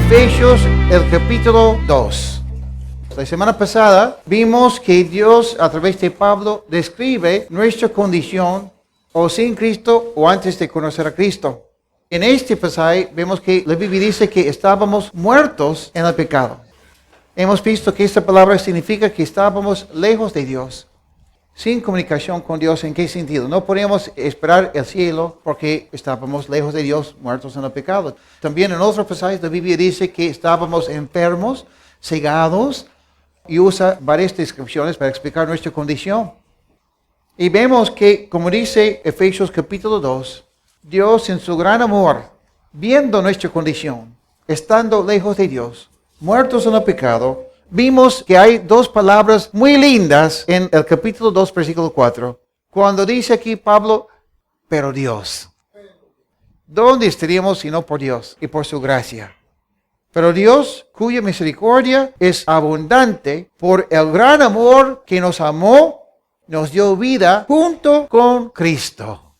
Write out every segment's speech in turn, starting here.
Efesios, el capítulo 2. La semana pasada vimos que Dios, a través de Pablo, describe nuestra condición o sin Cristo o antes de conocer a Cristo. En este pasaje vemos que la Biblia dice que estábamos muertos en el pecado. Hemos visto que esta palabra significa que estábamos lejos de Dios, sin comunicación con Dios. ¿En qué sentido? No podíamos esperar el cielo porque estábamos lejos de Dios, muertos en el pecado. También en otros pasajes la Biblia dice que estábamos enfermos, cegados, y usa varias descripciones para explicar nuestra condición. Y vemos que, como dice Efesios capítulo 2, Dios en su gran amor, viendo nuestra condición, estando lejos de Dios, muertos en el pecado, vimos que hay dos palabras muy lindas en el capítulo 2, versículo 4. Cuando dice aquí Pablo, pero Dios. ¿Dónde estaríamos si no por Dios y por su gracia? Pero Dios, cuya misericordia es abundante, por el gran amor que nos amó, nos dio vida junto con Cristo.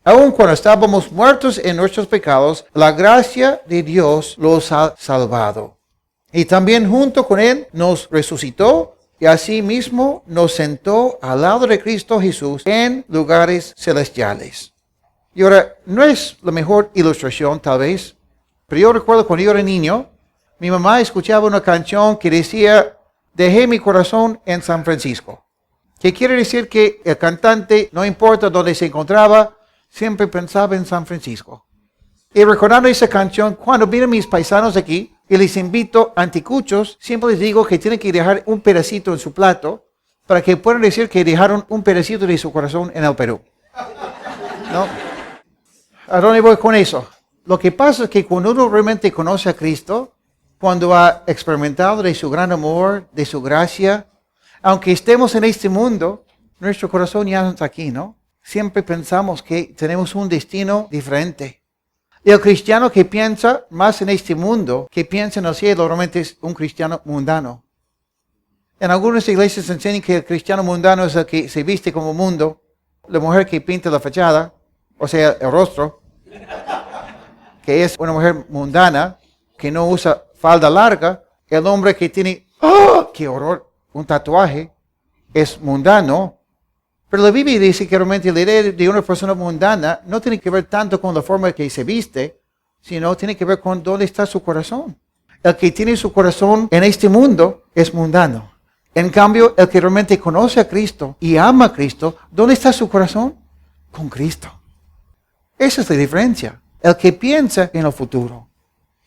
Aun cuando estábamos muertos en nuestros pecados, la gracia de Dios los ha salvado. Y también junto con Él nos resucitó y asimismo nos sentó al lado de Cristo Jesús en lugares celestiales. Y ahora, no es la mejor ilustración tal vez, pero yo recuerdo cuando yo era niño, mi mamá escuchaba una canción que decía, dejé mi corazón en San Francisco. Que quiere decir que el cantante, no importa dónde se encontraba, siempre pensaba en San Francisco. Y recordando esa canción, cuando vienen mis paisanos aquí y les invito anticuchos, siempre les digo que tienen que dejar un pedacito en su plato para que puedan decir que dejaron un pedacito de su corazón en el Perú. ¿No? ¿A dónde voy con eso? Lo que pasa es que cuando uno realmente conoce a Cristo, cuando ha experimentado de su gran amor, de su gracia, aunque estemos en este mundo, nuestro corazón ya no está aquí, ¿no? Siempre pensamos que tenemos un destino diferente. Y el cristiano que piensa más en este mundo, que piensa en el cielo, realmente es un cristiano mundano. En algunas iglesias enseñan que el cristiano mundano es el que se viste como mundo, la mujer que pinta la fachada, o sea, el rostro, que es una mujer mundana, que no usa falda larga, el hombre que tiene, ¡oh, qué horror!, un tatuaje, es mundano. Pero la Biblia dice que realmente la idea de una persona mundana no tiene que ver tanto con la forma que se viste, sino tiene que ver con dónde está su corazón. El que tiene su corazón en este mundo es mundano. En cambio, el que realmente conoce a Cristo y ama a Cristo, ¿dónde está su corazón? Con Cristo. Esa es la diferencia. El que piensa en el futuro.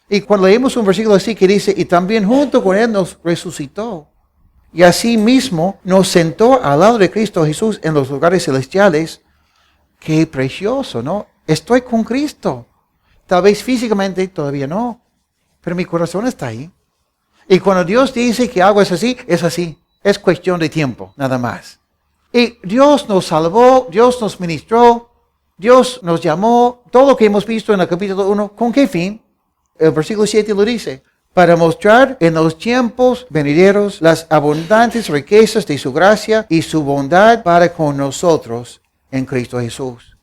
Y cuando leemos un versículo así que dice, y también junto con Él nos resucitó. Y así mismo nos sentó al lado de Cristo Jesús en los lugares celestiales. Qué precioso, ¿no? Estoy con Cristo. Tal vez físicamente todavía no, pero mi corazón está ahí. Y cuando Dios dice que algo es así, es así. Es cuestión de tiempo, nada más. Y Dios nos salvó, Dios nos ministró, Dios nos llamó. Todo lo que hemos visto en el capítulo 1, ¿con qué fin? El versículo 7 lo dice. Para mostrar en los tiempos venideros las abundantes riquezas de su gracia y su bondad para con nosotros en Cristo Jesús.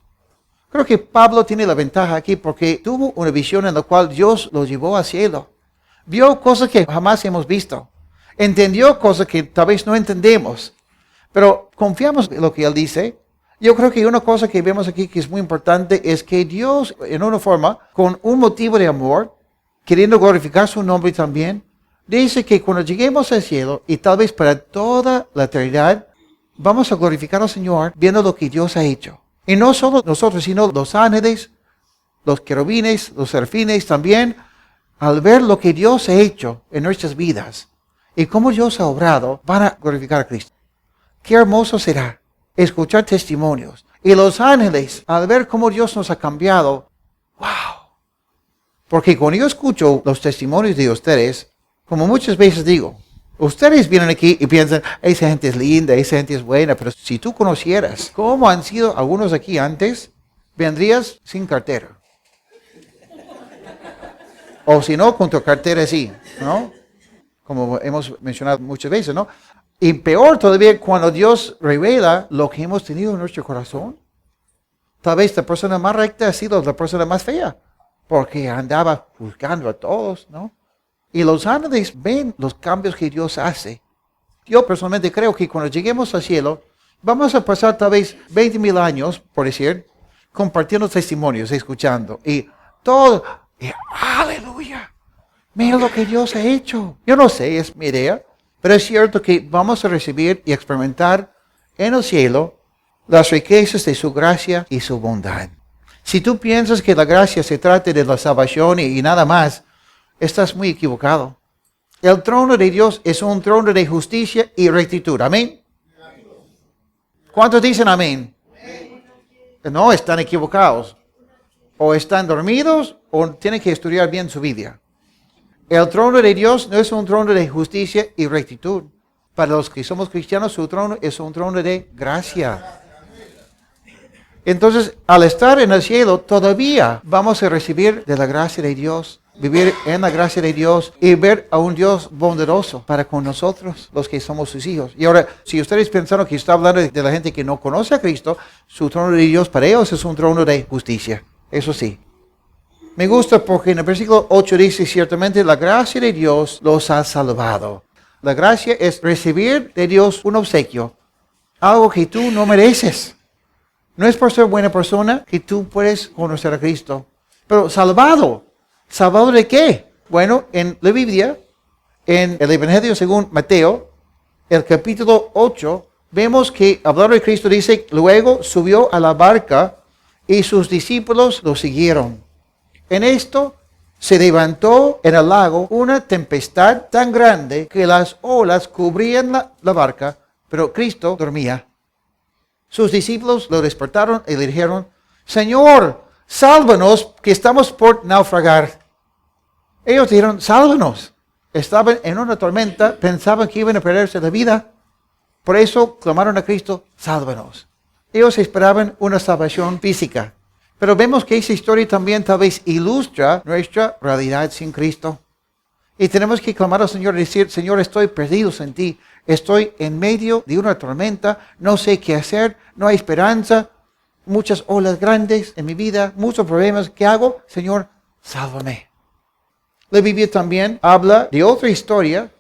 Creo que Pablo tiene la ventaja aquí porque tuvo una visión en la cual Dios lo llevó al cielo. Vio cosas que jamás hemos visto. Entendió cosas que tal vez no entendemos. Pero confiamos en lo que él dice. Yo creo que una cosa que vemos aquí que es muy importante es que Dios, en una forma, con un motivo de amor, queriendo glorificar su nombre también, dice que cuando lleguemos al cielo, y tal vez para toda la eternidad, vamos a glorificar al Señor viendo lo que Dios ha hecho. Y no solo nosotros, sino los ángeles, los querubines, los serafines también, al ver lo que Dios ha hecho en nuestras vidas y cómo Dios ha obrado, van a glorificar a Cristo. Qué hermoso será escuchar testimonios. Y los ángeles, al ver cómo Dios nos ha cambiado, ¡wow! Porque cuando yo escucho los testimonios de ustedes, como muchas veces digo, ustedes vienen aquí y piensan, esa gente es linda, esa gente es buena, pero si tú conocieras cómo han sido algunos aquí antes, vendrías sin cartera. O si no, con tu cartera así, ¿no? Como hemos mencionado muchas veces, ¿no? Y peor todavía cuando Dios revela lo que hemos tenido en nuestro corazón. Tal vez la persona más recta ha sido la persona más fea. porque andaba juzgando a todos, ¿no? Y los ángeles ven los cambios que Dios hace. Yo personalmente creo que cuando lleguemos al cielo, vamos a pasar tal vez 20,000 años, por decir, compartiendo testimonios, escuchando. Y todo, aleluya, mira lo que Dios ha hecho. Yo no sé, es mi idea, pero es cierto que vamos a recibir y experimentar en el cielo las riquezas de su gracia y su bondad. Si tú piensas que la gracia se trata de la salvación y nada más, estás muy equivocado. El trono de Dios es un trono de justicia y rectitud. Amén. ¿Cuántos dicen amén? No, están equivocados. O están dormidos o tienen que estudiar bien su Biblia. El trono de Dios no es un trono de justicia y rectitud. Para los que somos cristianos, su trono es un trono de gracia. Entonces, al estar en el cielo, todavía vamos a recibir de la gracia de Dios, vivir en la gracia de Dios y ver a un Dios bondadoso para con nosotros, los que somos sus hijos. Y ahora, si ustedes pensaron que está hablando de la gente que no conoce a Cristo, su trono de Dios para ellos es un trono de justicia. Eso sí. Me gusta porque en el versículo 8 dice, ciertamente la gracia de Dios los ha salvado. La gracia es recibir de Dios un obsequio, algo que tú no mereces. No es por ser buena persona que tú puedes conocer a Cristo. Pero salvado. ¿Salvado de qué? Bueno, en la Biblia, en el Evangelio según Mateo, el capítulo 8, vemos que hablando de Cristo dice, luego subió a la barca y sus discípulos lo siguieron. En esto se levantó en el lago una tempestad tan grande que las olas cubrían la barca, pero Cristo dormía. Sus discípulos lo despertaron y le dijeron, Señor, sálvanos, que estamos por naufragar. Ellos dijeron, sálvanos. Estaban en una tormenta, pensaban que iban a perderse la vida. Por eso clamaron a Cristo, sálvanos. Ellos esperaban una salvación física. Pero vemos que esa historia también tal vez ilustra nuestra realidad sin Cristo. Y tenemos que clamar al Señor y decir, Señor, estoy perdido sin ti. Estoy en medio de una tormenta, no sé qué hacer, no hay esperanza, muchas olas grandes en mi vida, muchos problemas. ¿Qué hago? Señor, sálvame. La Biblia también habla de otra historia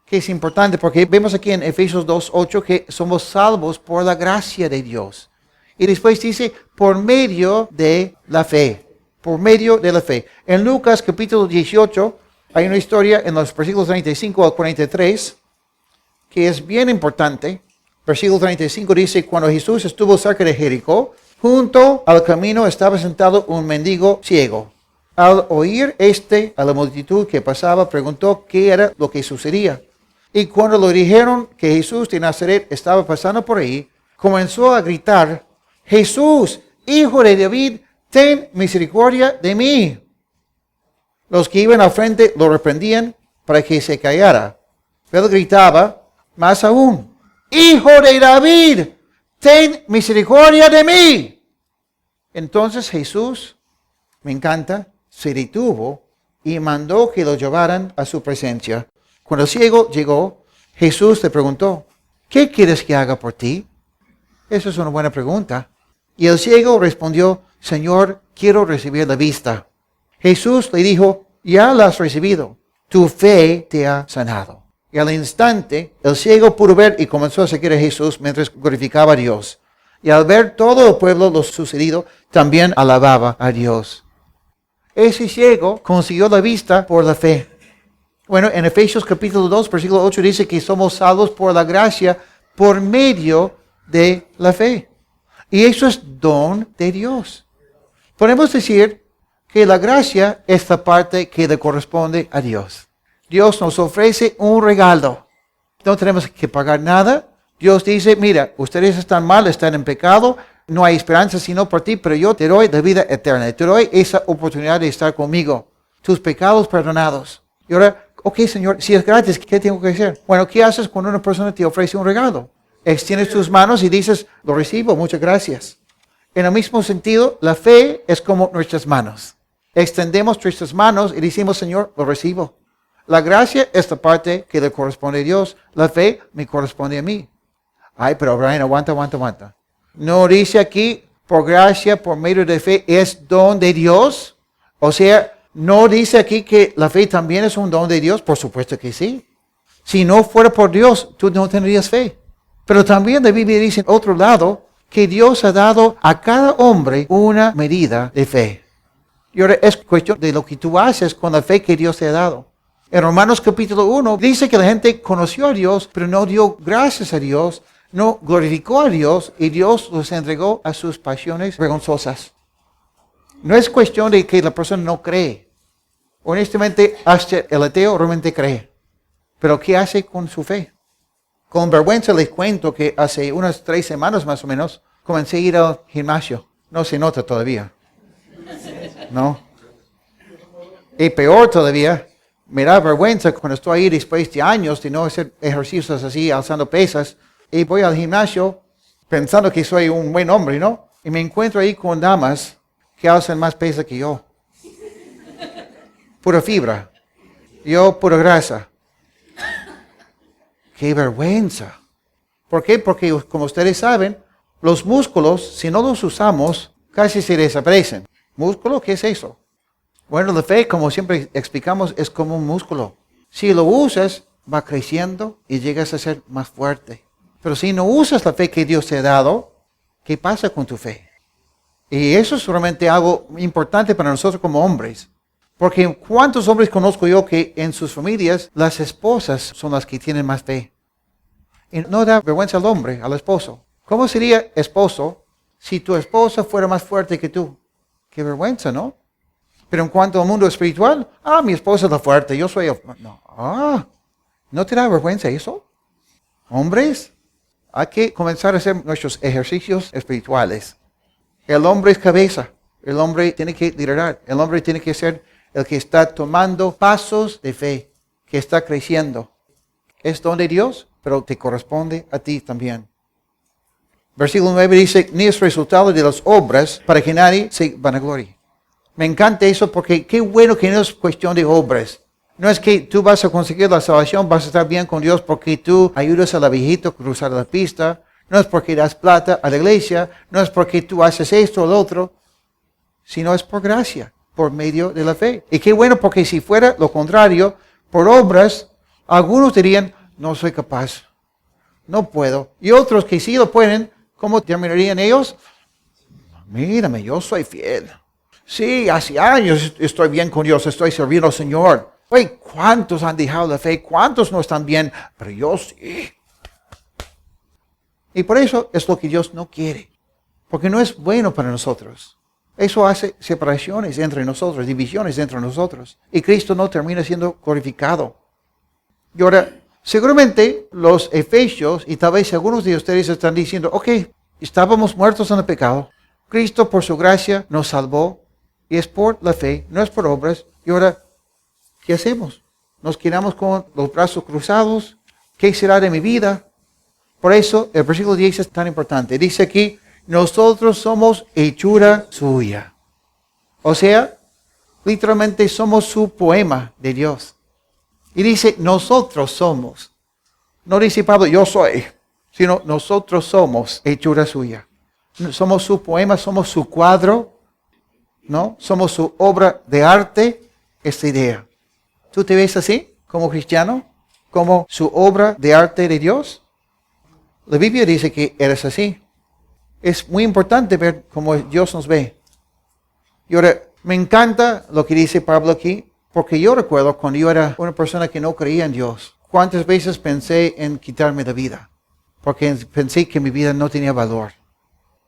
que es importante porque vemos aquí en Efesios 2:8 que somos salvos por la gracia de Dios. Y después dice, por medio de la fe. Por medio de la fe. En Lucas capítulo 18 hay una historia en los versículos 35 al 43 que es bien importante. Versículo 35 dice, cuando Jesús estuvo cerca de Jericó, junto al camino estaba sentado un mendigo ciego. Al oír a la multitud que pasaba, preguntó qué era lo que sucedía. Y cuando le dijeron que Jesús de Nazaret estaba pasando por ahí, comenzó a gritar, Jesús, hijo de David, ten misericordia de mí. Los que iban al frente lo reprendían para que se callara. Pero gritaba más aún, Hijo de David, ten misericordia de mí. Entonces Jesús, me encanta, se detuvo y mandó que lo llevaran a su presencia. Cuando el ciego llegó, Jesús le preguntó, ¿qué quieres que haga por ti? Esa es una buena pregunta. Y el ciego respondió, Señor, quiero recibir la vista. Jesús le dijo, ya la has recibido, tu fe te ha sanado. Y al instante, el ciego pudo ver y comenzó a seguir a Jesús mientras glorificaba a Dios. Y al ver todo el pueblo lo sucedido, también alababa a Dios. Ese ciego consiguió la vista por la fe. Bueno, en Efesios capítulo 2, versículo 8 dice que somos salvos por la gracia por medio de la fe. Y eso es don de Dios. Podemos decir que la gracia es la parte que le corresponde a Dios. Dios nos ofrece un regalo. No tenemos que pagar nada. Dios dice, mira, ustedes están mal, están en pecado, no hay esperanza sino por ti, pero yo te doy la vida eterna. Te doy esa oportunidad de estar conmigo. Tus pecados perdonados. Y ahora, ok, Señor, si es gratis, ¿qué tengo que hacer? Bueno, ¿qué haces cuando una persona te ofrece un regalo? Extiendes tus manos y dices, lo recibo, muchas gracias. En el mismo sentido, la fe es como nuestras manos. Extendemos nuestras manos y decimos, Señor, lo recibo. La gracia es la parte que le corresponde a Dios. La fe me corresponde a mí. Ay, pero Brian, aguanta. No dice aquí, por gracia, por medio de fe, es don de Dios. O sea, ¿no dice aquí que la fe también es un don de Dios? Por supuesto que sí. Si no fuera por Dios, tú no tendrías fe. Pero también la Biblia dice, en otro lado, que Dios ha dado a cada hombre una medida de fe. Y ahora es cuestión de lo que tú haces con la fe que Dios te ha dado. En Romanos capítulo 1 dice que la gente conoció a Dios, pero no dio gracias a Dios, no glorificó a Dios y Dios los entregó a sus pasiones vergonzosas. No es cuestión de que la persona no cree. Honestamente, hasta el ateo realmente cree. Pero ¿qué hace con su fe? Con vergüenza les cuento que hace unas 3 semanas más o menos comencé a ir al gimnasio. No se nota todavía. ¿No? Y peor todavía, me da vergüenza cuando estoy ahí después de años de no hacer ejercicios así, alzando pesas. Y voy al gimnasio pensando que soy un buen hombre, ¿no? Y me encuentro ahí con damas que alzan más pesas que yo. Pura fibra. Yo pura grasa. ¡Qué vergüenza! ¿Por qué? Porque, como ustedes saben, los músculos, si no los usamos, casi se desaparecen. ¿Músculo? ¿Qué es eso? Bueno, la fe, como siempre explicamos, es como un músculo. Si lo usas, va creciendo y llegas a ser más fuerte. Pero si no usas la fe que Dios te ha dado, ¿qué pasa con tu fe? Y eso es realmente algo importante para nosotros como hombres. Porque ¿cuántos hombres conozco yo que en sus familias las esposas son las que tienen más fe? Y no da vergüenza al hombre, al esposo. ¿Cómo sería esposo si tu esposa fuera más fuerte que tú? Qué vergüenza, ¿no? Pero en cuanto al mundo espiritual, mi esposa es la fuerte, yo soy el... No, ¿no te da vergüenza eso? Hombres, hay que comenzar a hacer nuestros ejercicios espirituales. El hombre es cabeza, el hombre tiene que liderar, el hombre tiene que ser el que está tomando pasos de fe, que está creciendo. Es don de Dios, pero te corresponde a ti también. Versículo 9 dice, ni es resultado de las obras para que nadie se vanaglorie. Me encanta eso porque qué bueno que no es cuestión de obras. No es que tú vas a conseguir la salvación, vas a estar bien con Dios porque tú ayudas a la viejita a cruzar la pista. No es porque das plata a la iglesia, no es porque tú haces esto o lo otro, sino es por gracia, por medio de la fe. Y qué bueno porque si fuera lo contrario, por obras, algunos dirían, no soy capaz, no puedo. Y otros que sí lo pueden, ¿cómo terminarían ellos? Mírame, yo soy fiel. Sí, hace años estoy bien con Dios, estoy sirviendo al Señor. Oye, ¿cuántos han dejado la fe? ¿Cuántos no están bien? Pero yo sí. Y por eso es lo que Dios no quiere. Porque no es bueno para nosotros. Eso hace separaciones entre nosotros, divisiones entre nosotros. Y Cristo no termina siendo glorificado. Y ahora, seguramente los efesios, y tal vez algunos de ustedes están diciendo, ok, estábamos muertos en el pecado. Cristo por su gracia nos salvó. Y es por la fe, no es por obras. Y ahora, ¿qué hacemos? ¿Nos quedamos con los brazos cruzados? ¿Qué será de mi vida? Por eso el versículo 10 es tan importante. Dice aquí, nosotros somos hechura suya. O sea, literalmente somos su poema de Dios. Y dice, nosotros somos. No dice Pablo, yo soy, sino nosotros somos hechura suya. Somos su poema, somos su cuadro, ¿no? Somos su obra de arte, esta idea. ¿Tú te ves así, como cristiano? ¿Como su obra de arte de Dios? La Biblia dice que eres así. Es muy importante ver cómo Dios nos ve. Y ahora, me encanta lo que dice Pablo aquí, porque yo recuerdo cuando yo era una persona que no creía en Dios, cuántas veces pensé en quitarme la vida, porque pensé que mi vida no tenía valor.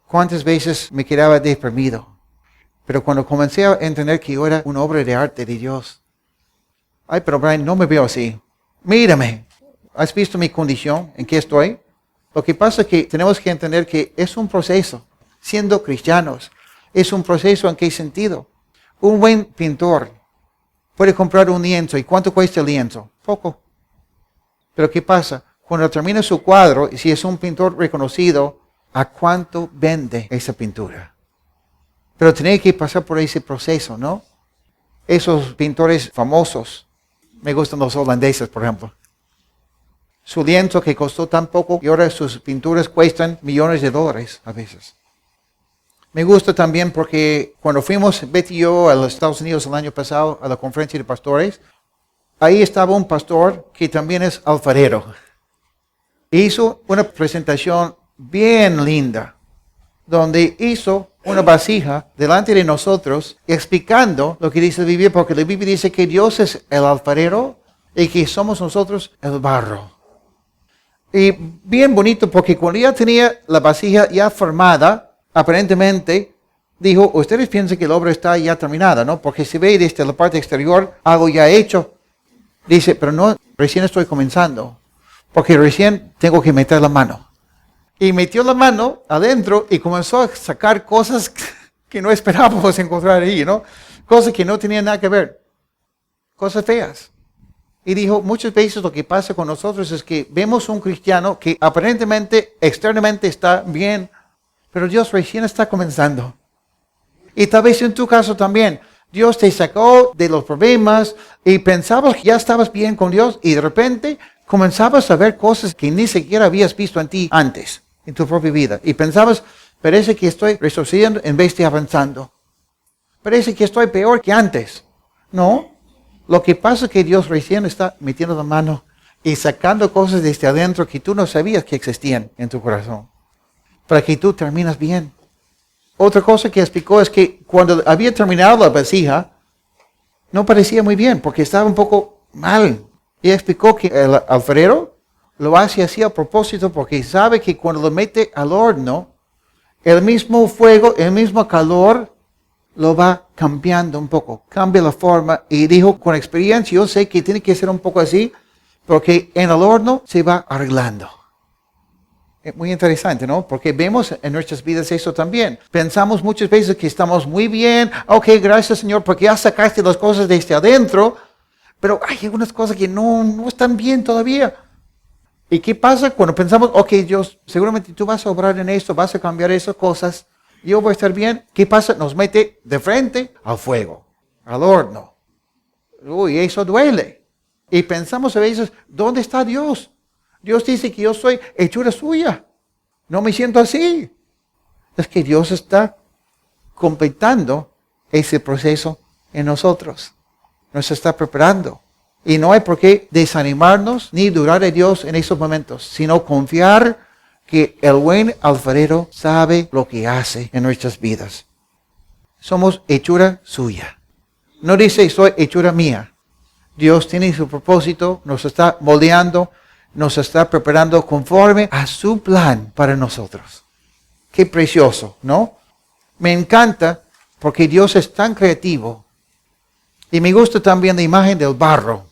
Cuántas veces me quedaba deprimido. Pero cuando comencé a entender que yo era una obra de arte de Dios, pero Brian, no me veo así. Mírame, ¿has visto mi condición? ¿En qué estoy? Lo que pasa es que tenemos que entender que es un proceso. Siendo cristianos, es un proceso. ¿En qué sentido? Un buen pintor puede comprar un lienzo. ¿Y cuánto cuesta el lienzo? Poco. Pero ¿qué pasa? Cuando termina su cuadro, si es un pintor reconocido, ¿a cuánto vende esa pintura? Pero tiene que pasar por ese proceso, ¿no? Esos pintores famosos, me gustan los holandeses, por ejemplo. Su lienzo que costó tan poco y ahora sus pinturas cuestan millones de dólares a veces. Me gusta también porque cuando fuimos, Betty y yo, a los Estados Unidos el año pasado, a la conferencia de pastores, ahí estaba un pastor que también es alfarero. Hizo una presentación bien linda, donde hizo una vasija delante de nosotros, explicando lo que dice la Biblia, porque la Biblia dice que Dios es el alfarero y que somos nosotros el barro. Y bien bonito, porque cuando ya tenía la vasija ya formada, aparentemente, dijo, ustedes piensan que la obra está ya terminada, ¿no? Porque se ve desde la parte exterior algo ya hecho. Dice, pero no, recién estoy comenzando, porque recién tengo que meter la mano. Y metió la mano adentro y comenzó a sacar cosas que no esperábamos encontrar ahí, ¿no? Cosas que no tenían nada que ver. Cosas feas. Y dijo, muchas veces lo que pasa con nosotros es que vemos un cristiano que aparentemente, externamente está bien, pero Dios recién está comenzando. Y tal vez en tu caso también, Dios te sacó de los problemas y pensabas que ya estabas bien con Dios y de repente comenzabas a ver cosas que ni siquiera habías visto en ti antes, en tu propia vida. Y pensabas, parece que estoy retrocediendo en vez de avanzando. Parece que estoy peor que antes. No, lo que pasa es que Dios recién está metiendo la mano y sacando cosas desde adentro que tú no sabías que existían en tu corazón, para que tú terminas bien. Otra cosa que explicó es que cuando había terminado la vasija, no parecía muy bien, porque estaba un poco mal. Y explicó que el alfarero lo hace así a propósito, porque sabe que cuando lo mete al horno, el mismo fuego, el mismo calor, lo va cambiando un poco, cambia la forma. Y dijo, con experiencia, yo sé que tiene que ser un poco así, porque en el horno se va arreglando. Es muy interesante, ¿no? Porque vemos en nuestras vidas eso también. Pensamos muchas veces que estamos muy bien. Ok, gracias Señor, porque ya sacaste las cosas desde adentro. Pero hay algunas cosas que no están bien todavía. ¿Y qué pasa cuando pensamos, ok, Dios, seguramente tú vas a obrar en esto, vas a cambiar esas cosas, yo voy a estar bien? ¿Qué pasa? Nos mete de frente al fuego, al horno. Uy, eso duele. Y pensamos a veces, ¿dónde está Dios? Dios dice que yo soy hechura suya. No me siento así. Es que Dios está completando ese proceso en nosotros. Nos está preparando. Y no hay por qué desanimarnos ni dudar de Dios en esos momentos, sino confiar que el buen alfarero sabe lo que hace en nuestras vidas. Somos hechura suya. No dice soy hechura mía. Dios tiene su propósito, nos está moldeando, nos está preparando conforme a su plan para nosotros. Qué precioso, ¿no? Me encanta porque Dios es tan creativo. Y me gusta también la imagen del barro.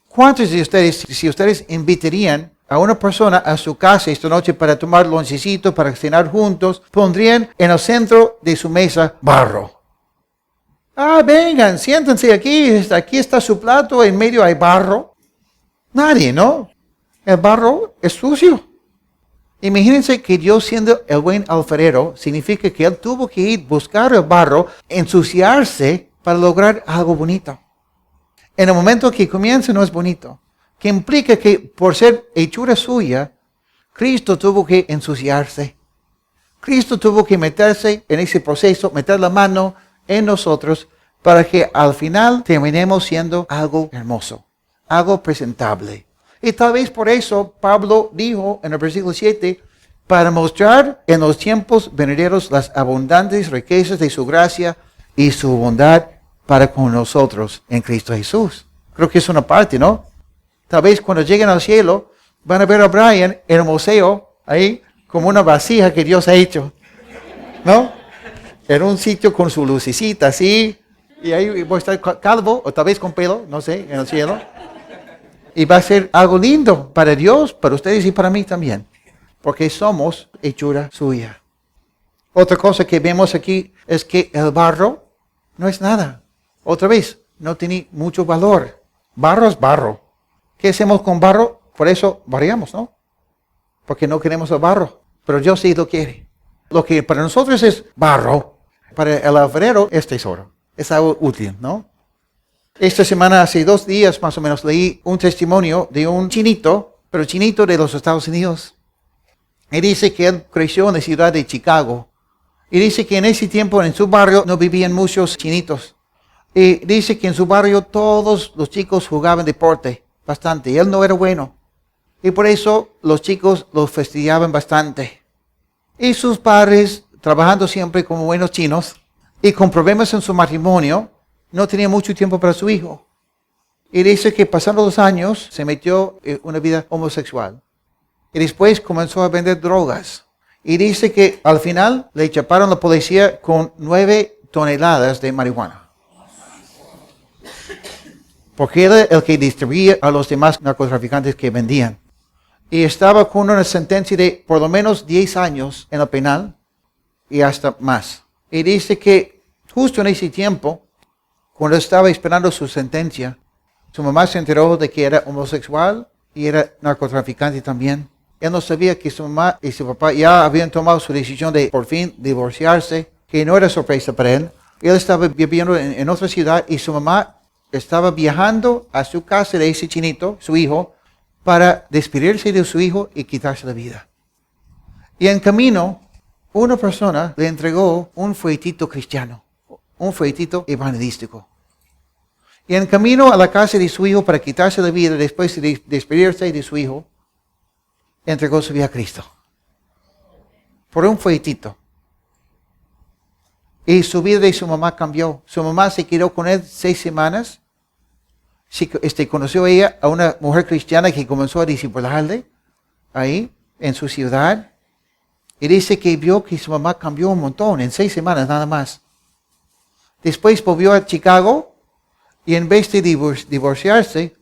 ¿Cuántos de ustedes, si ustedes invitarían a una persona a su casa esta noche para tomar lonchecito, para cenar juntos, pondrían en el centro de su mesa barro? Ah, vengan, siéntense aquí está su plato, en medio hay barro. Nadie, ¿no? El barro es sucio. Imagínense que Dios, siendo el buen alfarero, significa que Él tuvo que ir buscar el barro, ensuciarse para lograr algo bonito. En el momento que comienza no es bonito. Que implica que por ser hechura suya, Cristo tuvo que ensuciarse. Cristo tuvo que meterse en ese proceso, meter la mano en nosotros para que al final terminemos siendo algo hermoso, algo presentable. Y tal vez por eso Pablo dijo en el versículo 7, para mostrar en los tiempos venideros las abundantes riquezas de su gracia y su bondad para con nosotros en Cristo Jesús. Creo que es una parte, ¿no? Tal vez cuando lleguen al cielo van a ver a Brian en el museo, ahí, como una vasija que Dios ha hecho, ¿no? En un sitio con su lucecita así, y ahí voy a estar calvo, o tal vez con pelo, no sé, en el cielo. Y va a ser algo lindo para Dios, para ustedes y para mí también, porque somos hechura suya. Otra cosa que vemos aquí es que el barro no es nada. Otra vez, no tiene mucho valor. Barro es barro. ¿Qué hacemos con barro? Por eso variamos, ¿no? Porque no queremos el barro, pero Dios sí lo quiere. Lo que para nosotros es barro, para el alfarero es tesoro. Es algo útil, ¿no? Esta semana, hace 2 días más o menos, leí un testimonio de un chinito, pero chinito de los Estados Unidos. Y dice que él creció en la ciudad de Chicago. Y dice que en ese tiempo en su barrio no vivían muchos chinitos. Y dice que en su barrio todos los chicos jugaban deporte bastante. Y él no era bueno. Y por eso los chicos los fastidiaban bastante. Y sus padres, trabajando siempre como buenos chinos, y con problemas en su matrimonio, no tenía mucho tiempo para su hijo. Y dice que pasando los años se metió en una vida homosexual. Y después comenzó a vender drogas. Y dice que al final le chaparon la policía con 9 toneladas de marihuana. Porque era el que distribuía a los demás narcotraficantes que vendían. Y estaba con una sentencia de por lo menos 10 años en el penal y hasta más. Y dice que justo en ese tiempo, cuando estaba esperando su sentencia, su mamá se enteró de que era homosexual y era narcotraficante también. Él no sabía que su mamá y su papá ya habían tomado su decisión de por fin divorciarse, que no era sorpresa para él. Él estaba viviendo en otra ciudad y su mamá estaba viajando a su casa de ese chinito, su hijo, para despedirse de su hijo y quitarse la vida. Y en camino, una persona le entregó un folletito cristiano, un folletito evangelístico. Y en camino a la casa de su hijo para quitarse la vida, después de despedirse de su hijo, entregó su vida a Cristo. Por un folletito. Y su vida de su mamá cambió. Su mamá se quedó con él 6 semanas. Conoció ella a una mujer cristiana que comenzó a discipularle ahí en su ciudad. Y dice que vio que su mamá cambió un montón en 6 semanas nada más. Después volvió a Chicago y en vez de divorciarse,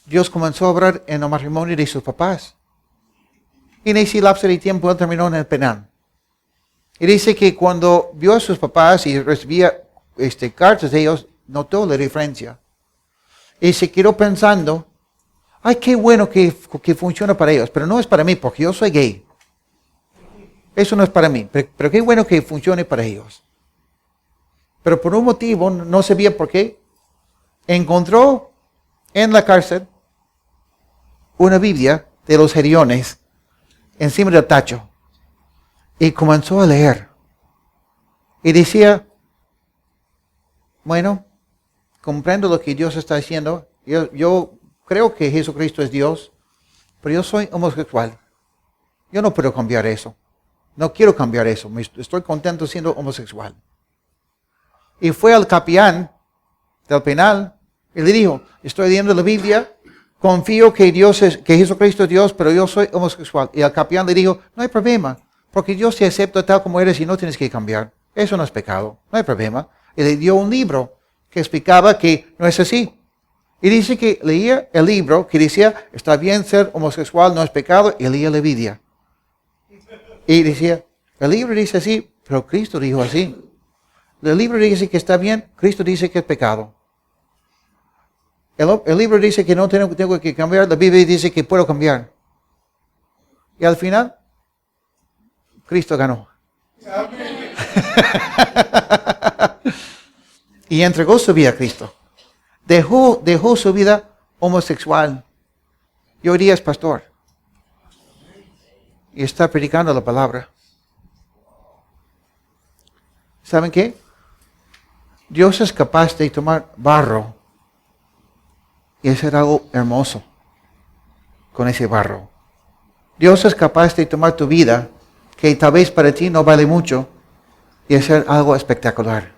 Dios comenzó a obrar en el matrimonio de sus papás. Y en ese lapso de tiempo él terminó en el penal. Y dice que cuando vio a sus papás y recibía cartas de ellos, notó la diferencia. Y se quedó pensando, ay, qué bueno que funciona para ellos, pero no es para mí porque yo soy gay. Eso no es para mí, pero qué bueno que funcione para ellos. Pero por un motivo, no sabía por qué, encontró en la cárcel una Biblia de los Geriones encima del tacho. Y comenzó a leer. Y decía, bueno, comprendo lo que Dios está diciendo. Yo creo que Jesucristo es Dios, pero yo soy homosexual. Yo no puedo cambiar eso. No quiero cambiar eso. Estoy contento siendo homosexual. Y fue al capellán del penal y le dijo, estoy leyendo la Biblia, confío que Jesucristo es Dios, pero yo soy homosexual. Y el capellán le dijo, no hay problema, porque Dios te acepta tal como eres y no tienes que cambiar. Eso no es pecado, no hay problema. Y le dio un libro que explicaba que no es así. Y dice que leía el libro que decía, está bien ser homosexual, no es pecado, y leía la Biblia. Y decía, el libro dice así, pero Cristo dijo así. El libro dice que está bien, Cristo dice que es pecado. El libro dice que no tengo que cambiar, la Biblia dice que puedo cambiar. Y al final, Cristo ganó. Y entregó su vida a Cristo. Dejó su vida homosexual. Y hoy día es pastor. Y está predicando la palabra. ¿Saben qué? Dios es capaz de tomar barro y hacer algo hermoso con ese barro. Dios es capaz de tomar tu vida, que tal vez para ti no vale mucho, y hacer algo espectacular.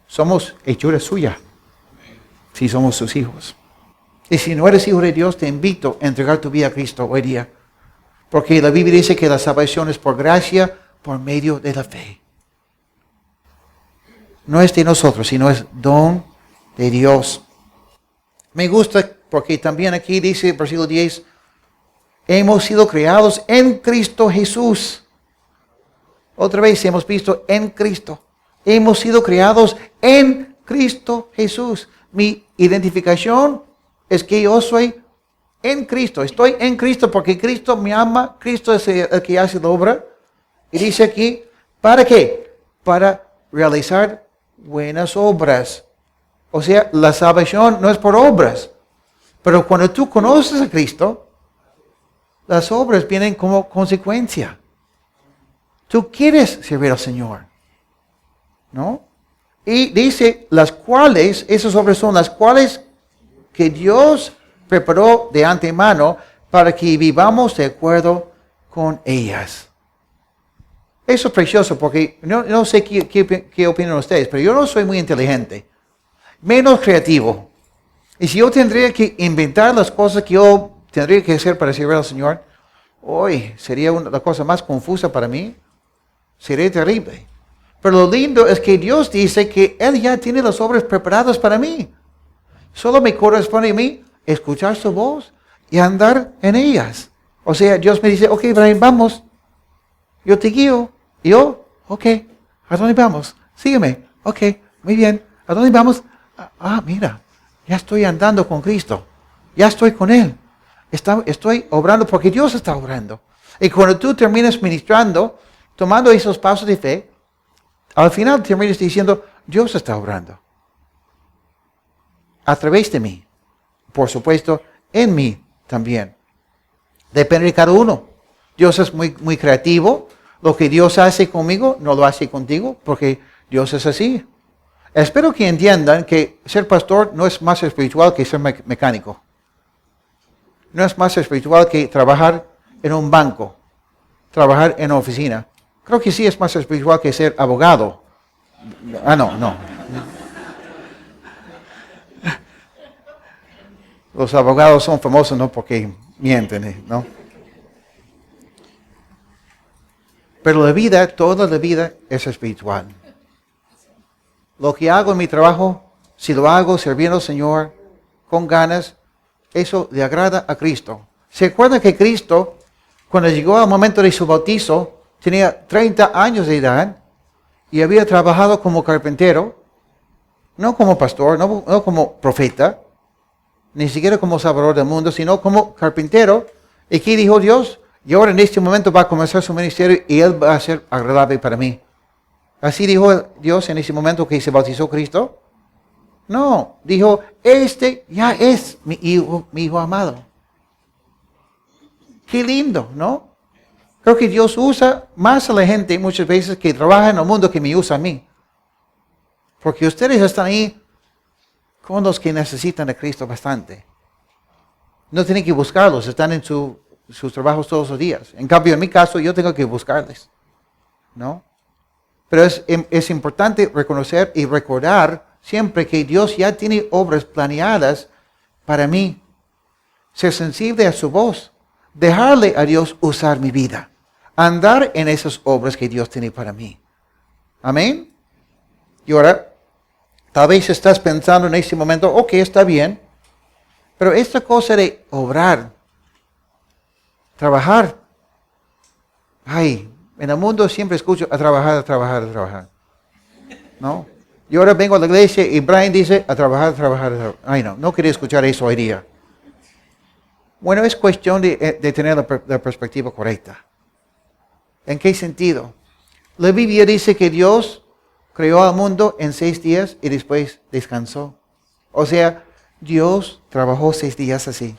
Somos hechura suya, si somos sus hijos. Y si no eres hijo de Dios, te invito a entregar tu vida a Cristo hoy día. Porque la Biblia dice que la salvación es por gracia, por medio de la fe. No es de nosotros, sino es don de Dios. Me gusta porque también aquí dice, versículo 10, hemos sido creados en Cristo Jesús. Otra vez hemos visto en Cristo. Hemos sido creados en Cristo Jesús. Mi identificación es que yo soy en Cristo. Estoy en Cristo porque Cristo me ama. Cristo es el que hace la obra. Y dice aquí, ¿para qué? Para realizar buenas obras. O sea, la salvación no es por obras. Pero cuando tú conoces a Cristo, las obras vienen como consecuencia. Tú quieres servir al Señor, ¿no? Y dice, las cuales, esas obras son las cuales que Dios preparó de antemano para que vivamos de acuerdo con ellas. Eso es precioso porque no sé qué opinan ustedes, pero yo no soy muy inteligente, menos creativo. Y si yo tendría que inventar las cosas que yo tendría que hacer para servir al Señor, hoy sería la cosa más confusa para mí. Sería terrible. Pero lo lindo es que Dios dice que Él ya tiene las obras preparadas para mí. Solo me corresponde a mí escuchar su voz y andar en ellas. O sea, Dios me dice, ok, Brian, vamos. Yo te guío. Y yo, ok, ¿a dónde vamos? Sígueme. Ok, muy bien. ¿A dónde vamos? Mira, ya estoy andando con Cristo. Ya estoy con Él. Estoy obrando porque Dios está obrando. Y cuando tú terminas ministrando, tomando esos pasos de fe, al final terminas diciendo, Dios está obrando. A través de mí. Por supuesto, en mí también. Depende de cada uno. Dios es muy creativo. Lo que Dios hace conmigo, no lo hace contigo, porque Dios es así. Espero que entiendan que ser pastor no es más espiritual que ser mecánico. No es más espiritual que trabajar en un banco, trabajar en una oficina. Creo que sí es más espiritual que ser abogado. No. Los abogados son famosos no porque mienten, ¿no? Pero la vida, toda la vida es espiritual. Lo que hago en mi trabajo, si lo hago sirviendo al Señor con ganas, eso le agrada a Cristo. ¿Se acuerdan que Cristo, cuando llegó al momento de su bautizo, tenía 30 años de edad y había trabajado como carpintero, no como pastor, no como profeta, ni siquiera como salvador del mundo, sino como carpintero? ¿Y qué dijo Dios? Y ahora en este momento va a comenzar su ministerio y Él va a ser agradable para mí. ¿Así dijo Dios en ese momento que se bautizó Cristo? No, dijo, este ya es mi hijo amado. Qué lindo, ¿no? Creo que Dios usa más a la gente muchas veces que trabaja en el mundo que me usa a mí. Porque ustedes están ahí con los que necesitan de Cristo bastante. No tienen que buscarlos, están en sus trabajos todos los días. En cambio, en mi caso, yo tengo que buscarles, ¿no? Pero es importante reconocer y recordar siempre que Dios ya tiene obras planeadas para mí. Ser sensible a su voz. Dejarle a Dios usar mi vida. Andar en esas obras que Dios tiene para mí. Amén. Y ahora, tal vez estás pensando en este momento, ok, está bien. Pero esta cosa de obrar, trabajar. En el mundo siempre escucho a trabajar. ¿No? Y ahora vengo a la iglesia y Brian dice a trabajar. No quería escuchar eso hoy día. Bueno, es cuestión de tener la perspectiva correcta. ¿En qué sentido? La Biblia dice que Dios creó al mundo en 6 días y después descansó. O sea, Dios trabajó 6 días así.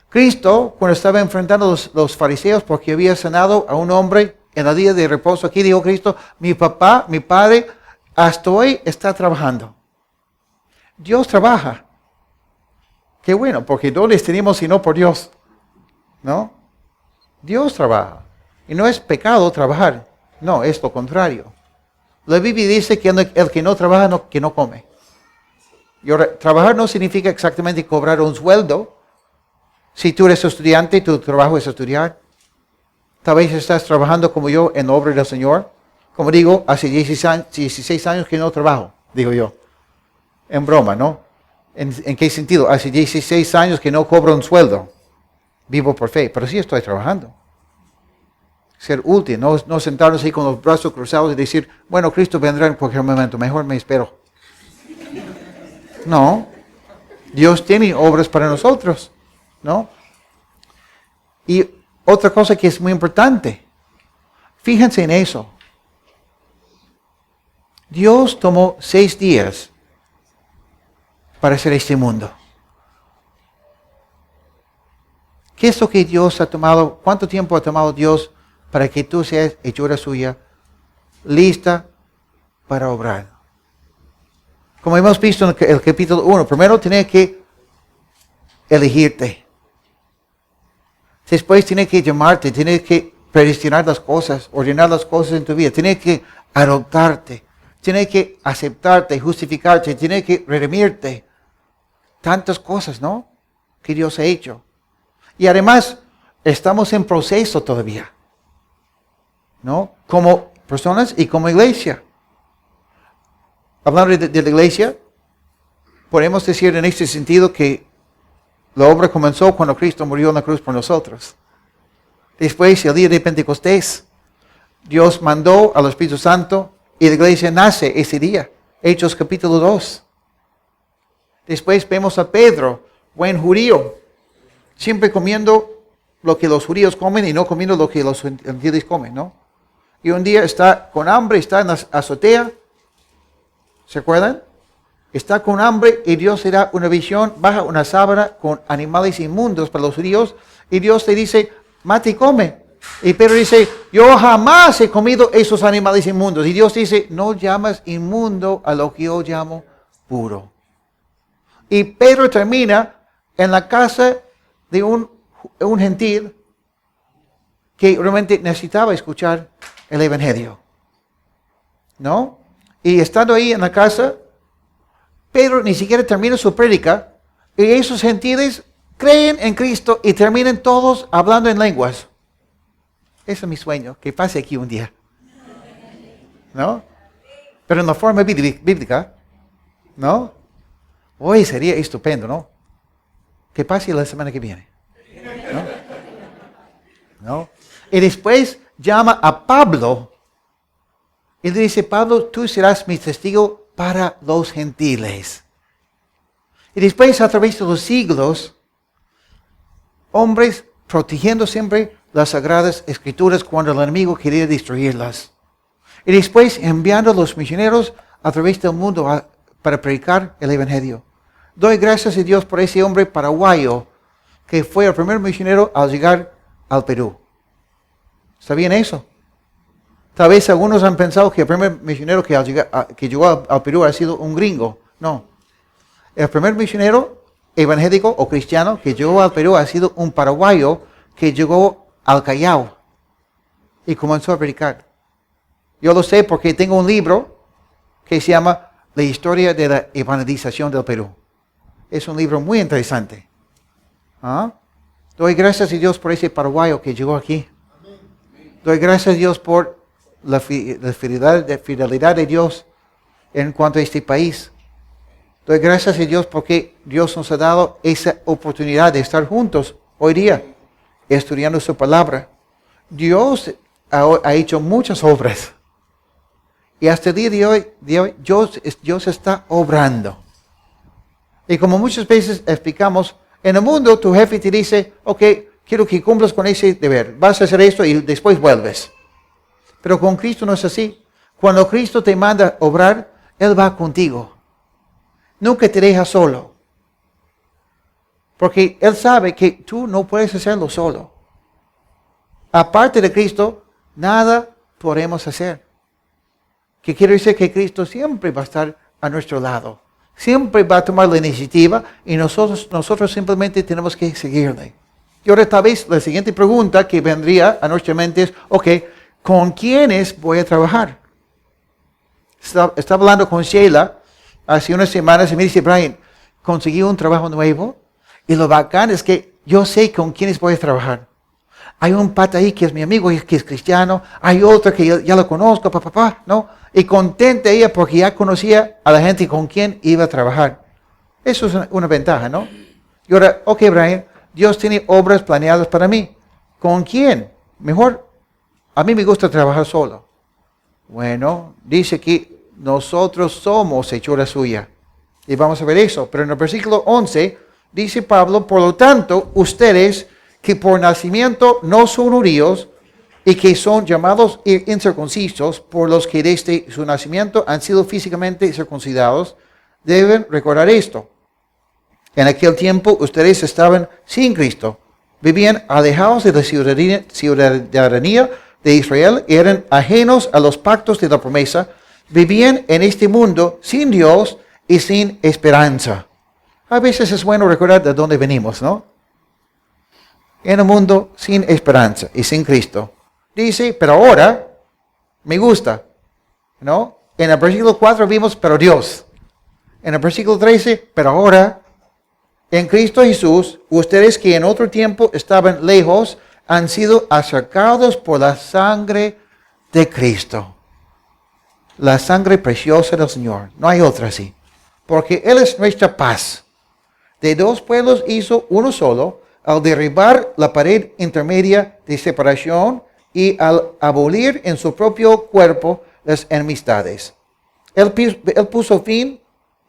Cristo, cuando estaba enfrentando a los fariseos porque había sanado a un hombre en el día de reposo, aquí dijo Cristo, mi Padre, hasta hoy está trabajando. Dios trabaja. Qué bueno, porque no les tenemos sino por Dios. ¿No? Dios trabaja. Y no es pecado trabajar. No, es lo contrario. La Biblia dice que el que no trabaja, que no come. Y ahora, trabajar no significa exactamente cobrar un sueldo. Si tú eres estudiante, tu trabajo es estudiar. Tal vez estás trabajando como yo en la obra del Señor. Como digo, hace 16 años que no trabajo, digo yo. En broma, ¿no? ¿En qué sentido? Hace 16 años que no cobro un sueldo. Vivo por fe, pero sí estoy trabajando. Ser útil, no sentarnos ahí con los brazos cruzados y decir, bueno, Cristo vendrá en cualquier momento, mejor me espero. No, Dios tiene obras para nosotros, ¿no? Y otra cosa que es muy importante, fíjense en eso. Dios tomó 6 días para hacer este mundo. ¿Qué es lo que Dios ha tomado? ¿Cuánto tiempo ha tomado Dios para que tú seas hechura suya lista para obrar. Como hemos visto en el capítulo 1, primero tiene que elegirte. Después tiene que llamarte, tiene que predestinar las cosas, ordenar las cosas en tu vida. Tiene que adoptarte, tiene que aceptarte, justificarte, tiene que redimirte. Tantas cosas, ¿no? Que Dios ha hecho. Y además, estamos en proceso todavía, ¿no? Como personas y como iglesia. Hablando de la iglesia, podemos decir en este sentido que la obra comenzó cuando Cristo murió en la cruz por nosotros. Después, el día de Pentecostés, Dios mandó al Espíritu Santo y la iglesia nace ese día. Hechos capítulo 2. Después vemos a Pedro, buen judío, siempre comiendo lo que los judíos comen y no comiendo lo que los gentiles comen, ¿no? Y un día está con hambre, está en la azotea. ¿Se acuerdan? Está con hambre y Dios le da una visión, baja una sábana con animales inmundos para los judíos y Dios le dice, mate y come. Y Pedro dice, yo jamás he comido esos animales inmundos. Y Dios dice, no llamas inmundo a lo que yo llamo puro. Y Pedro termina en la casa de un gentil que realmente necesitaba escuchar el Evangelio, ¿no? Y estando ahí en la casa, Pedro ni siquiera termina su prédica y esos gentiles creen en Cristo y terminan todos hablando en lenguas. Ese es mi sueño, que pase aquí un día, ¿no? Pero en la forma bíblica, ¿no? Hoy sería estupendo, ¿no? Que pase la semana que viene, ¿no? Y después llama a Pablo y le dice, Pablo, tú serás mi testigo para los gentiles. Y después, a través de los siglos, hombres protegiendo siempre las sagradas escrituras cuando el enemigo quería destruirlas. Y después enviando a los misioneros a través del mundo para predicar el Evangelio. Doy gracias a Dios por ese hombre paraguayo que fue el primer misionero al llegar al Perú. ¿Sabían eso? Tal vez algunos han pensado que el primer misionero que llegó al Perú ha sido un gringo. No. El primer misionero evangélico o cristiano que llegó al Perú ha sido un paraguayo que llegó al Callao y comenzó a predicar. Yo lo sé porque tengo un libro que se llama La historia de la evangelización del Perú. Es un libro muy interesante. ¿Ah? Doy gracias a Dios por ese paraguayo que llegó aquí. Doy gracias a Dios por la fidelidad de Dios en cuanto a este país. Doy gracias a Dios porque Dios nos ha dado esa oportunidad de estar juntos hoy día, estudiando su palabra. Dios ha hecho muchas obras. Y hasta el día de hoy Dios está obrando. Y como muchas veces explicamos, en el mundo tu jefe te dice, ok, quiero que cumplas con ese deber. Vas a hacer esto y después vuelves. Pero con Cristo no es así. Cuando Cristo te manda obrar, Él va contigo. Nunca te deja solo. Porque Él sabe que tú no puedes hacerlo solo. Aparte de Cristo, nada podemos hacer. Que quiere decir que Cristo siempre va a estar a nuestro lado. Siempre va a tomar la iniciativa y nosotros simplemente tenemos que seguirle. Y ahora tal vez la siguiente pregunta que vendría a nuestra mente es, ok, ¿con quiénes voy a trabajar? Estaba hablando con Sheila hace unas semanas y me dice, Brian, conseguí un trabajo nuevo y lo bacán es que yo sé con quiénes voy a trabajar. Hay un pata ahí que es mi amigo y que es cristiano. Hay otro que ya lo conozco, ¿no? Y contenta ella porque ya conocía a la gente con quien iba a trabajar. Eso es una ventaja, ¿no? Y ahora, ok, Brian, Dios tiene obras planeadas para mí. ¿Con quién? Mejor, a mí me gusta trabajar solo. Bueno, dice que nosotros somos hechura suya. Y vamos a ver eso. Pero en el versículo 11, dice Pablo, por lo tanto, ustedes que por nacimiento no son judíos y que son llamados incircuncisos por los que desde su nacimiento han sido físicamente circuncidados, deben recordar esto. En aquel tiempo ustedes estaban sin Cristo, vivían alejados de la ciudadanía de Israel eran ajenos a los pactos de la promesa, vivían en este mundo sin Dios y sin esperanza. A veces es bueno recordar de dónde venimos, ¿no? En un mundo sin esperanza y sin Cristo. Dice, pero ahora me gusta, ¿no? En el versículo 4 vimos, pero Dios. En el versículo 13, pero ahora, en Cristo Jesús, ustedes que en otro tiempo estaban lejos, han sido acercados por la sangre de Cristo. La sangre preciosa del Señor. No hay otra así. Porque Él es nuestra paz. De dos pueblos hizo uno solo, al derribar la pared intermedia de separación y al abolir en su propio cuerpo las enemistades. Él puso fin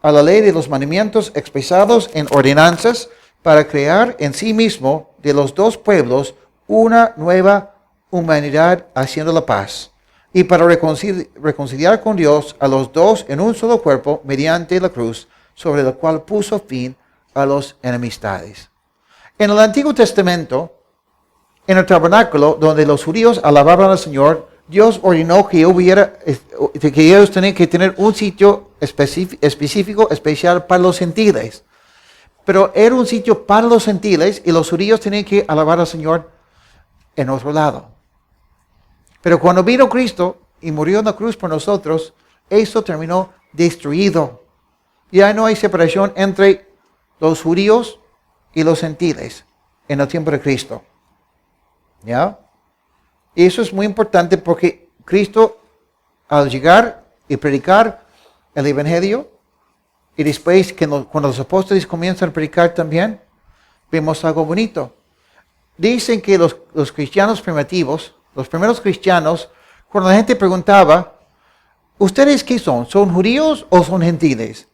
a la ley de los mandamientos expresados en ordenanzas para crear en sí mismo de los dos pueblos una nueva humanidad haciendo la paz y para reconciliar con Dios a los dos en un solo cuerpo mediante la cruz, sobre la cual puso fin a las enemistades. En el Antiguo Testamento, en el tabernáculo donde los judíos alababan al Señor, Dios ordenó que ellos tenían que tener un sitio específico, especial para los gentiles. Pero era un sitio para los gentiles y los judíos tenían que alabar al Señor en otro lado. Pero cuando vino Cristo y murió en la cruz por nosotros, eso terminó destruido. Ya no hay separación entre los judíos y los gentiles en el tiempo de Cristo. ¿Ya? Y eso es muy importante porque Cristo, al llegar y predicar el Evangelio, y después cuando los apóstoles comienzan a predicar también, vemos algo bonito. Dicen que los cristianos primitivos, los primeros cristianos, cuando la gente preguntaba, ¿ustedes qué son? ¿Son judíos o son gentiles?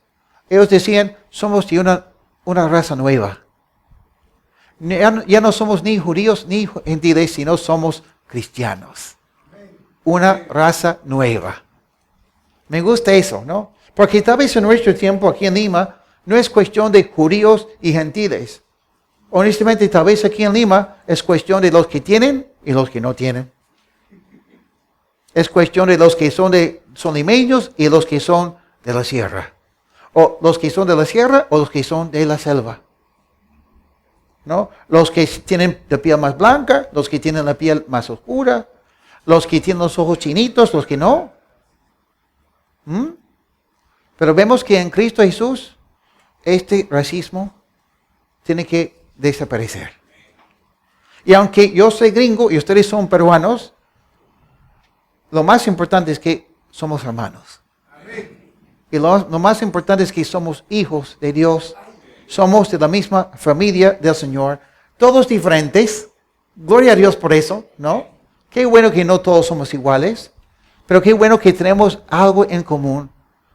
Ellos decían, somos de una raza nueva. Ya no somos ni judíos ni gentiles, sino somos cristianos. Una raza nueva. Me gusta eso, ¿no? Porque tal vez en nuestro tiempo aquí en Lima no es cuestión de judíos y gentiles. Honestamente, tal vez aquí en Lima es cuestión de los que tienen y los que no tienen. Es cuestión de los que son limeños y los que son de la sierra. O los que son de la sierra o los que son de la selva. ¿No? Los que tienen la piel más blanca, los que tienen la piel más oscura, los que tienen los ojos chinitos, los que no. Pero vemos que en Cristo Jesús este racismo tiene que desaparecer. Y aunque yo soy gringo y ustedes son peruanos, lo más importante es que somos hermanos. Y lo más importante es que somos hijos de Dios. Somos de la misma familia del Señor. Todos diferentes. Gloria a Dios por eso, ¿no? Qué bueno que no todos somos iguales. Pero qué bueno que tenemos algo en común.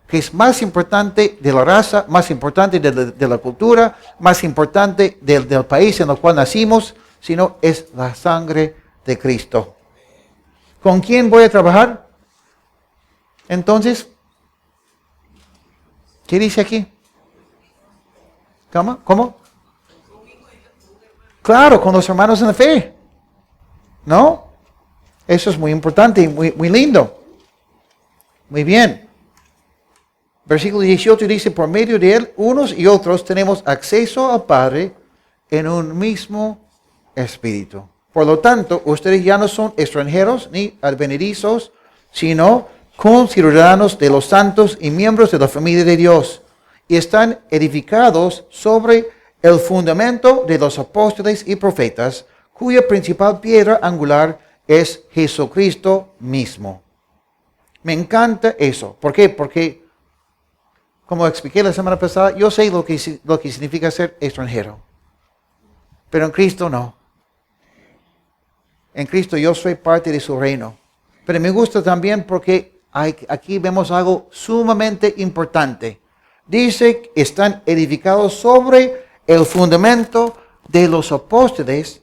Que es más importante de la raza, más importante de la cultura, más importante del país en el cual nacimos, sino es la sangre de Cristo. ¿Con quién voy a trabajar? Entonces, ¿qué dice aquí? ¿Cómo? Claro, con los hermanos en la fe. ¿No? Eso es muy importante y muy lindo. Muy bien. Versículo 18 dice, por medio de él, unos y otros tenemos acceso al Padre en un mismo espíritu. Por lo tanto, ustedes ya no son extranjeros ni advenedizos, sino conciudadanos de los santos y miembros de la familia de Dios. Y están edificados sobre el fundamento de los apóstoles y profetas, cuya principal piedra angular es Jesucristo mismo. Me encanta eso. ¿Por qué? Porque, como expliqué la semana pasada, yo sé lo que significa ser extranjero. Pero en Cristo no. En Cristo yo soy parte de su reino. Pero me gusta también porque aquí vemos algo sumamente importante. Dice que están edificados sobre el fundamento de los apóstoles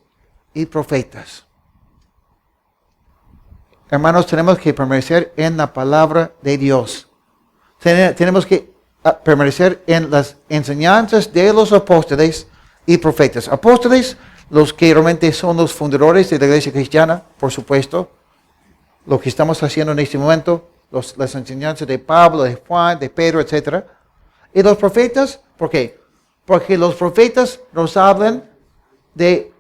y profetas. Hermanos, tenemos que permanecer en la palabra de Dios. Tenemos que permanecer en las enseñanzas de los apóstoles y profetas. Apóstoles, los que realmente son los fundadores de la iglesia cristiana, por supuesto. lo que estamos haciendo en este momento, las enseñanzas de Pablo, de Juan, de Pedro, etc. Y los profetas, ¿por qué? Porque los profetas nos hablan de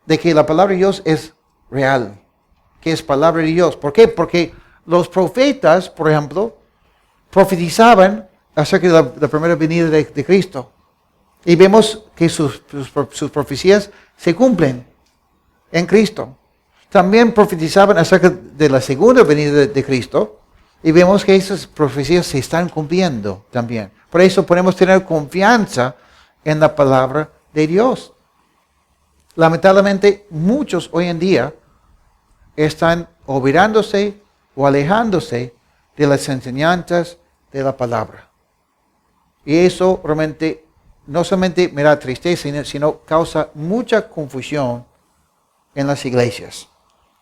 que la palabra de Dios es real, que es palabra de Dios. ¿Por qué? Porque los profetas, por ejemplo, profetizaban acerca de la primera venida de Cristo. Y vemos que sus profecías se cumplen en Cristo. También profetizaban acerca de la segunda venida de Cristo. Y vemos que esas profecías se están cumpliendo también. Por eso podemos tener confianza en la palabra de Dios. Lamentablemente, muchos hoy en día están olvidándose o alejándose de las enseñanzas de la palabra. Y eso realmente no solamente me da tristeza, sino causa mucha confusión en las iglesias.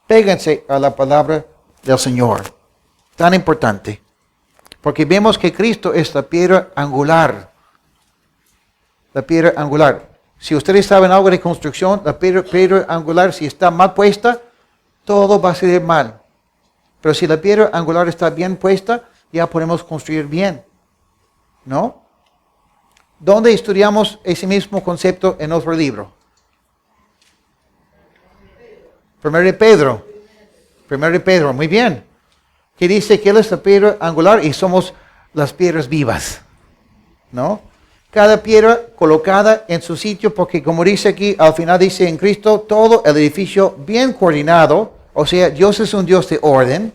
Péguense a la palabra del Señor. Tan importante. Porque vemos que Cristo es la piedra angular. La piedra angular. Si ustedes saben algo de construcción, la piedra angular, si está mal puesta, todo va a salir mal. Pero si la piedra angular está bien puesta, ya podemos construir bien. ¿No? ¿Dónde estudiamos ese mismo concepto en otro libro? Primero de Pedro, muy bien. Que dice que Él es la piedra angular y somos las piedras vivas. ¿No? Cada piedra colocada en su sitio, porque como dice aquí, al final dice en Cristo, todo el edificio bien coordinado, o sea, Dios es un Dios de orden,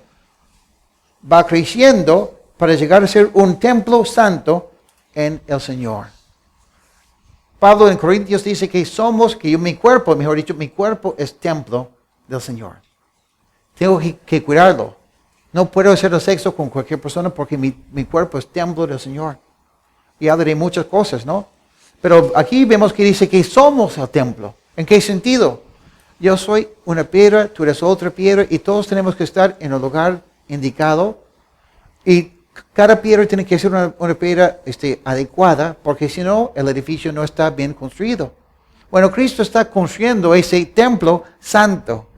va creciendo para llegar a ser un templo santo en el Señor. Pablo en Corintios dice que mi cuerpo es templo del Señor. Tengo que cuidarlo. No puedo hacer el sexo con cualquier persona porque mi cuerpo es templo del Señor. Y habla de muchas cosas, ¿no? Pero aquí vemos que dice que somos el templo. ¿En qué sentido? Yo soy una piedra, tú eres otra piedra y todos tenemos que estar en el lugar indicado. Y cada piedra tiene que ser una piedra adecuada porque si no, el edificio no está bien construido. Bueno, Cristo está construyendo ese templo santo,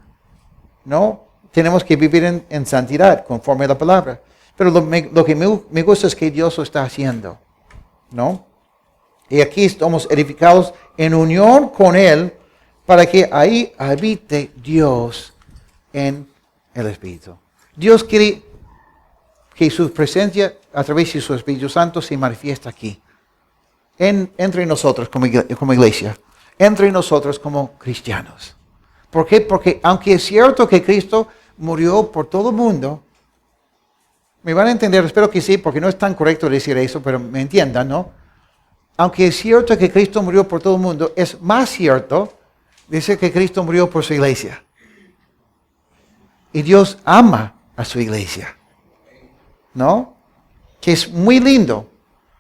¿no? Tenemos que vivir en santidad conforme a la palabra. Pero lo que me gusta es que Dios lo está haciendo, ¿no? Y aquí estamos edificados en unión con Él para que ahí habite Dios en el Espíritu. Dios quiere que su presencia a través de su Espíritu Santo se manifiesta aquí. Entre nosotros como iglesia. Entre nosotros como cristianos. ¿Por qué? Porque aunque es cierto que Cristo murió por todo el mundo, me van a entender, espero que sí, porque no es tan correcto decir eso, pero me entiendan, ¿no? Aunque es cierto que Cristo murió por todo el mundo, es más cierto decir que Cristo murió por su iglesia. Y Dios ama a su iglesia, ¿no? Que es muy lindo.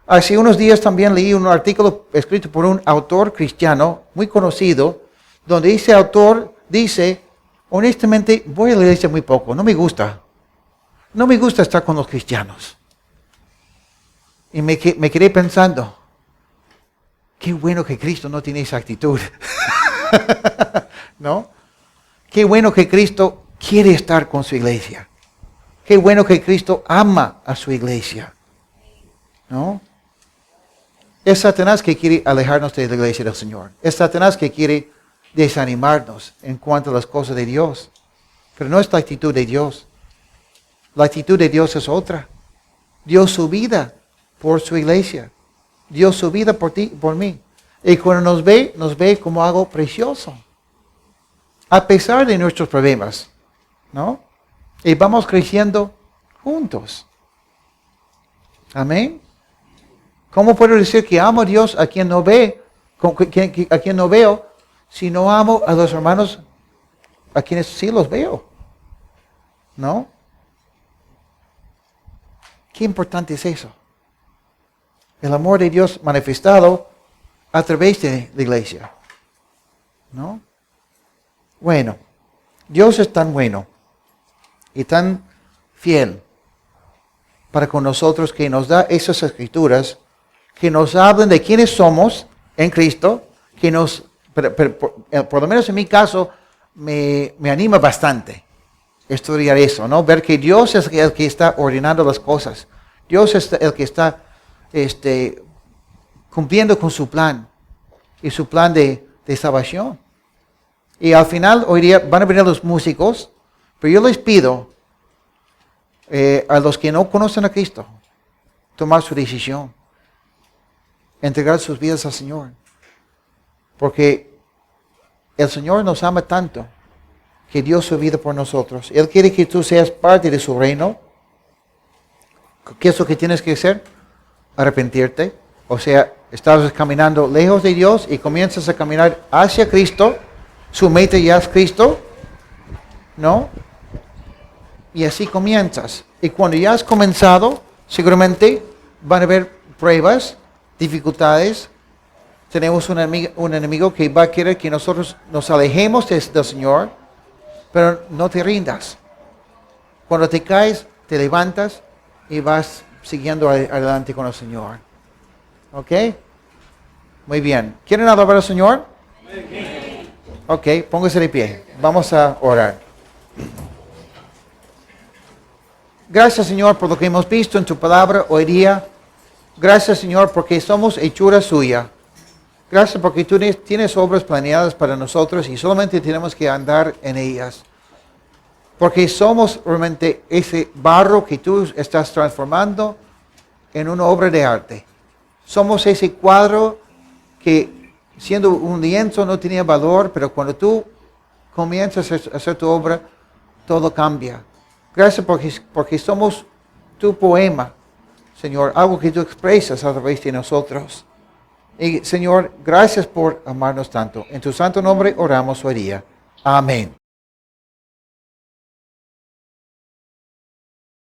Hace unos días también leí un artículo escrito por un autor cristiano muy conocido, donde ese autor dice, honestamente, voy a la iglesia muy poco, no me gusta. No me gusta estar con los cristianos. Y me quedé pensando, qué bueno que Cristo no tiene esa actitud. ¿No? Qué bueno que Cristo quiere estar con su iglesia. Qué bueno que Cristo ama a su iglesia. ¿No? Es Satanás que quiere alejarnos de la iglesia del Señor. Es Satanás que quiere desanimarnos en cuanto a las cosas de Dios. Pero no es la actitud de Dios. La actitud de Dios es otra. Dio su vida por su iglesia. Dio su vida por ti y por mí. Y cuando nos ve como algo precioso. A pesar de nuestros problemas. ¿No? Y vamos creciendo juntos. Amén. ¿Cómo puedo decir que amo a Dios a quien no ve, a quien no veo, si no amo a los hermanos a quienes sí los veo? ¿No? Qué importante es eso. El amor de Dios manifestado a través de la iglesia. ¿No? Bueno, Dios es tan bueno y tan fiel para con nosotros que nos da esas escrituras que nos hablan de quiénes somos en Cristo, que por lo menos en mi caso, me anima bastante. estudiar eso, ¿no? Ver que Dios es el que está ordenando las cosas. Dios es el que está cumpliendo con su plan y su plan de salvación. Y al final, hoy día van a venir los músicos, pero yo les pido a los que no conocen a Cristo, tomar su decisión, entregar sus vidas al Señor. Porque el Señor nos ama tanto que dio su vida por nosotros. Él quiere que tú seas parte de su reino. ¿Qué es lo que tienes que hacer? Arrepentirte. O sea, estás caminando lejos de Dios y comienzas a caminar hacia Cristo. Su meta ya es Cristo, ¿no? Y así comienzas. Y cuando ya has comenzado, seguramente van a haber pruebas, dificultades. Tenemos un enemigo que va a querer que nosotros nos alejemos del Señor, pero no te rindas. Cuando te caes, te levantas y vas siguiendo adelante con el Señor. ¿Ok? Muy bien. ¿Quieren adorar al Señor? Ok, póngase de pie. Vamos a orar. Gracias, Señor, por lo que hemos visto en tu palabra hoy día. Gracias, Señor, porque somos hechura suya. Gracias porque tú tienes obras planeadas para nosotros y solamente tenemos que andar en ellas. Porque somos realmente ese barro que tú estás transformando en una obra de arte. Somos ese cuadro que siendo un lienzo no tenía valor, pero cuando tú comienzas a hacer tu obra, todo cambia. Gracias porque somos tu poema, Señor, algo que tú expresas a través de nosotros. Y Señor, gracias por amarnos tanto. En tu santo nombre oramos hoy día. Amén.